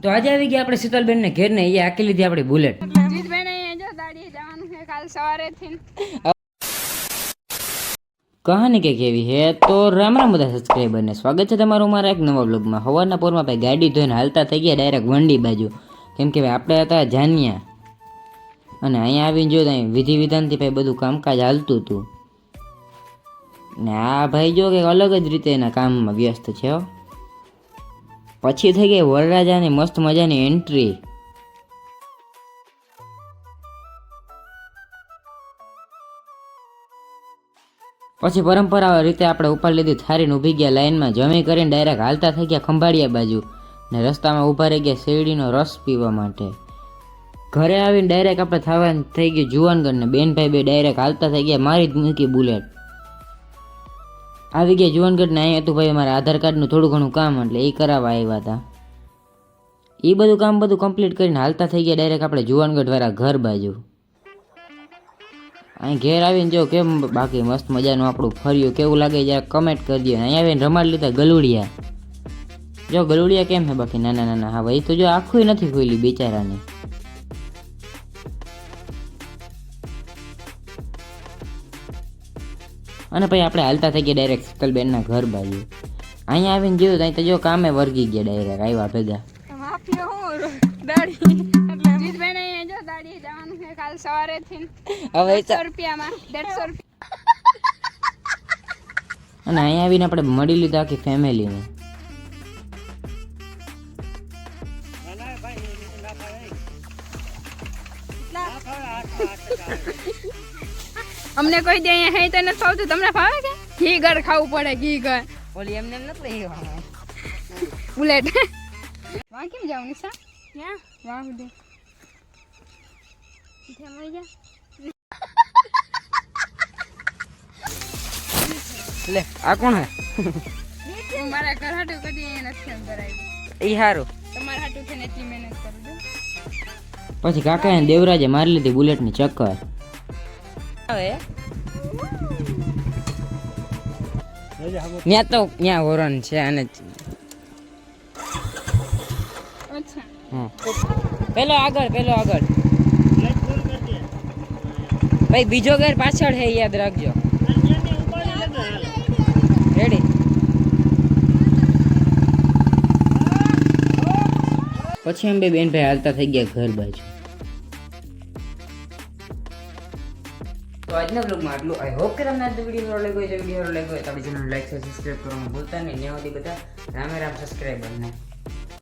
તો આજે આવી ગયા આપણે શીતલબેન ને ઘેર ને એ આખી લીધી આપણી બુલેટ. જીતબેન અહીંયા જો દાડીએ જવાનું છે કાલ સવારેથી. કહાની કંઈક એવી છે. તો રામ રામ બધા સબસ્ક્રાઈબરને સ્વાગત છે તમારું મારા એક નવા બ્લોગમાં. સવારના પોરમાં ભાઈ ગાડી ધોઈને હાલતા થઈ ગયા ડાયરેક્ટ વંડી બાજુ, કેમ કે ભાઈ આપણે હતા જાનિયા અને અહીંયા આવીને જો ત્યાં વિધિ વિધાનથી ભાઈ બધું કામકાજ હાલતું હતું ને આ ભાઈ જો કંઈક અલગ જ રીતે એના કામમાં વ્યસ્ત છે હો. પછી થઈ ગઈ વરરાજાની મસ્ત મજાની એન્ટ્રી. પછી પરંપરા રીતે આપણે ઉપર લીધી થારીને ઊભી ગયા લાઈનમાં, જમી કરીને ડાયરેક્ટ હાલતા થઈ ગયા ખંભાળિયા બાજુ ને રસ્તામાં ઊભા રહી ગયા શેરડીનો રસ પીવા માટે. ઘરે આવીને ડાયરેક્ટ આપણે થવાનું થઈ ગયું જુવાનગઢ ને બેનભાઈ બે ડાયરેક્ટ હાલતા થઈ ગયા મારી જ મૂકી બુલેટ. આવી ગયા જુવાનગઢ ને અહીં હતું ભાઈ મારા આધાર કાર્ડનું થોડું ઘણું કામ, એટલે એ કરાવવા આવ્યા હતા. એ બધું કામ બધું કમ્પ્લીટ કરીને હાલતા થઈ ગયા ડાયરેક્ટ આપણે જુવાનગઢ વાળા ઘર બાજુ. અહીં ઘેર આવીને જો કેમ બાકી મસ્ત મજાનું આપણું ફર્યું કેવું લાગે જરા કમેન્ટ કરજો. અહીં આવીને રમાડ લીધા ગલુડિયા. જો ગલુડિયા કેમ છે બાકી નાના નાના. હા ભાઈ તો જો આખું નથી ખોલી બિચારાને. અને પછી આપણે હાલતા થઈ ગયા ડાયરેક્ટ શીતલબેનના ઘર બાજુ. અહીંયા આવીને જોયું ત્યાં તો જો કામે વર્ગી ગયા ડાયરેક્ટ આવ્યા ભેગા. માફિયો હું દાડી એટલે જીતબેન અહીંયા જો દાડીએ જવાનું છે કાલ સવારેથી. હવે 100 રૂપિયામાં 150 રૂપિયા. અને અહીંયા આવીને આપણે મળી લીધા આખી ફેમિલીને. અમને કોઈ દે અહીંયા હે તો નથી ફાવતું, તમને ફાવે કે ઘી ઘર ખાવું પડે? ઘી ઘર ઓલી એમને એમ નથી લઈ બુલેટ વાં કેમ જાવ નિશા? ક્યાં વાં દે ઇથે મળી જા લે. આ કોણ હે? હું મારા ઘર હાટુ કદી અહીંયા નથી અંદર આવી. એ હારું તમારા હાટુ છે ને એટલી મહેનત કરું છું. પછી કાકાએ દેવરાજે મારી લીધી બુલેટની ચક્કર. હવે ત્યાં તો ત્યાં હોરન છે અને અચ્છા હા પેલો આગળ ભાઈ બીજો ઘર પાછળ હે યાદ રાખજો. રેડી. પછી એમ બે બેનભાઈ હાલતા થઈ ગયા ઘર બાજુ. તો આજના બ્લોગમાં આટલું. આઈ હોપ કે તમને આજનો વિડીયો સારો લાગ્યો હોય તો વિડીયો સારો લાગ્યો હોય તો આપણી ચેનલ લાઈક સબસ્ક્રાઈબ કરવાનું ભૂલતા નહીં. ત્યાં સુધી બધા રામે રામ સબસ્ક્રાઈબર ને